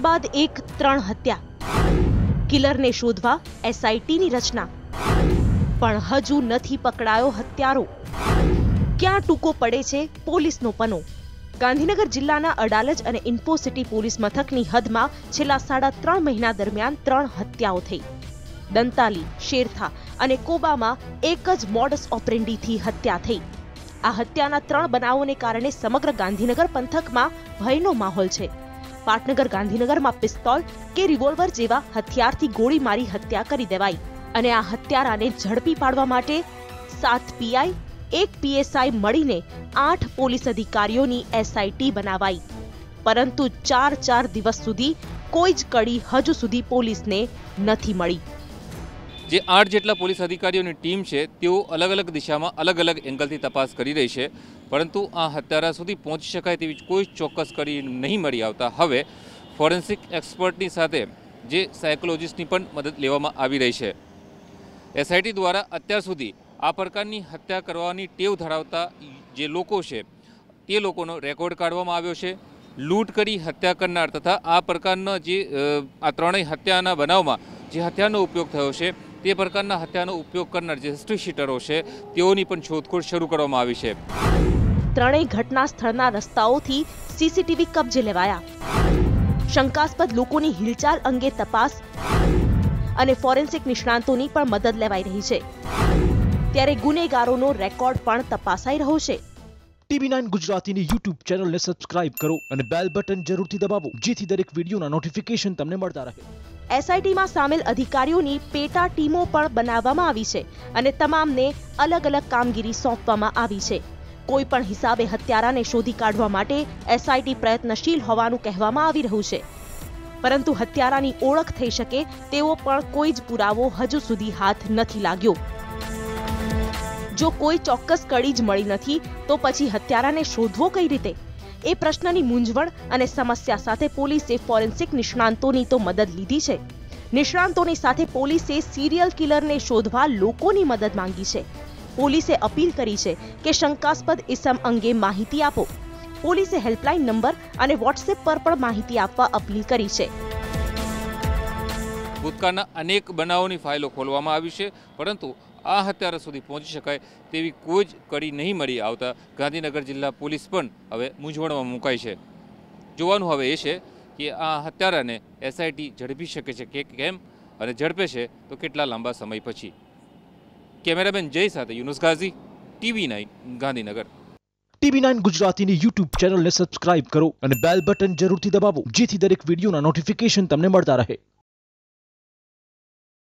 બાદ એક 3 હત્યા, કિલરને શોધવા એસઆઈટીની રચના, પણ હજુ નથી પકડાયો હત્યારો. ક્યાં ટૂંકો પડે છે પોલીસનો પનો? ગાંધીનગર જિલ્લાના અડાલજ અને ઇન્ફોસિટી પોલીસ મથકની હદમાં છેલ્લા 3.5 મહિના દરમિયાન 3 હત્યાઓ થઈ. દંતાલી, શેરથા અને કોબામાં એક જ મોડસ ઓપરેન્ડીથી હત્યા થઈ. આ હત્યાના 3 બનાવોને કારણે સમગ્ર ગાંધીનગર પંથકમાં ભયનો માહોલ છે. પાટનગર ગાંધીનગરમાં પિસ્તોલ કે રિવોલ્વર જેવા હથિયારથી ગોળી મારી હત્યા કરી દેવાઈ અને આ હત્યારાને ઝડપી પાડવા માટે 7 પીઆઈ, 1 પીએસઆઈ મળીને 8 પોલીસ અધિકારીઓની એસઆઈટી બનાવાઈ. પરંતુ 4 દિવસ સુધી કોઈ જ કડી હજુ સુધી પોલીસને નથી મળી. જે 8 જેટલા પોલીસ અધિકારીઓની ટીમ છે તેઓ અલગ અલગ દિશામાં અલગ અલગ એંગલથી તપાસ કરી રહી છે, પરંતુ આ હત્યારા સુધી પહોંચી શકાય તેવી કોઈ ચોક્કસ કડી નહીં મળી આવતા હવે ફોરેન્સિક એક્સપર્ટની સાથે જે સાયકોલોજિસ્ટની પણ મદદ લેવામાં આવી રહી છે. એસઆઈટી દ્વારા અત્યાર સુધી આ પ્રકારની હત્યા કરવાની ટેવ ધરાવતા જે લોકો છે તે લોકોનો રેકોર્ડ કાઢવામાં આવ્યો છે. લૂંટ કરી હત્યા કરનાર તથા આ પ્રકારના જે આ ત્રણેય હત્યાના બનાવમાં જે હથિયારનો ઉપયોગ થયો છે તે પ્રકારના હત્યાનો ઉપયોગ કરનાર જે હિસ્ટ્રી શીટરો છે તેઓની પણ શોધખોળ શરૂ કરવામાં આવી છે. ત્રણેય ઘટના સ્થળના રસ્તાઓથી સીસીટીવી કબજે લેવાયા. શંકાસ્પદ લોકોની હિલચાલ અંગે તપાસ અને ફોરેન્સિક નિષ્ણાંતોની પણ મદદ લેવાઈ રહી છે. ત્યારે ગુનેગારોનો રેકોર્ડ પણ તપાસાઈ રહ્યો છે. TV9 ગુજરાતીની YouTube ચેનલને સબસ્ક્રાઇબ કરો અને બેલ બટન જરૂરથી દબાવો જેથી દરેક વિડીયોના નોટિફિકેશન તમને મળતા રહે. એસઆઈટીમાં સામેલ અધિકારીઓની પેટા ટીમો પણ બનાવવામાં આવી છે અને તમામને અલગ અલગ કામગીરી સોંપવામાં આવી છે. કોઈ પણ હિસાબે હત્યારાને શોધી કાઢવા માટે એસઆઈટી પ્રયત્નશીલ હોવાનું કહેવામાં આવી રહ્યું છે, પરંતુ હત્યારાની ઓળખ થઈ શકે તેવો પણ કોઈ જ પુરાવો હજુ સુધી હાથ નથી લાગ્યો. જો કોઈ ચોક્કસ કડી જ મળી નથી તો પછી હત્યારાને શોધવો કઈ રીતે? એ પ્રશ્નની મૂંઝવણ અને સમસ્યા સાથે પોલીસે ફોરેન્સિક નિષ્ણાંતોની તો મદદ લીધી છે. નિષ્ણાંતોની સાથે પોલીસે સિરિયલ કિલરને શોધવા લોકોની મદદ માંગી છે. પોલીસે અપીલ કરી છે કે શંકાસ્પદ ઇસમ અંગે માહિતી આપો. પોલીસે હેલ્પલાઇન નંબર અને વોટ્સએપ પર પણ માહિતી આપવા અપીલ કરી છે. ભૂતકાળના અનેક બનાવોની ફાઇલો ખોલવામાં આવી છે, પરંતુ આ હત્યારા સુધી પહોંચી શકાય તેવી કોઈ જ કડી નહીં મળી આવતા ગાંધીનગર જિલ્લા પોલીસ પણ હવે મૂંઝવણમાં મુકાઈ છે. જોવાનું હવે એ છે કે આ હત્યારાને એસઆઈટી ઝડપી શકે છે કે કેમ, અને ઝડપે છે તો કેટલા લાંબા સમય પછી. કેમેરામેન જય સાથે યુનુસ ગાઝી, TV9 ગાંધીનગર. TV9 ગુજરાતીની YouTube ચેનલને સબસ્ક્રાઇબ કરો અને બેલ બટન જરૂરથી દબાવો જેથી દરેક વિડીયોના નોટિફિકેશન તમને મળતા રહે.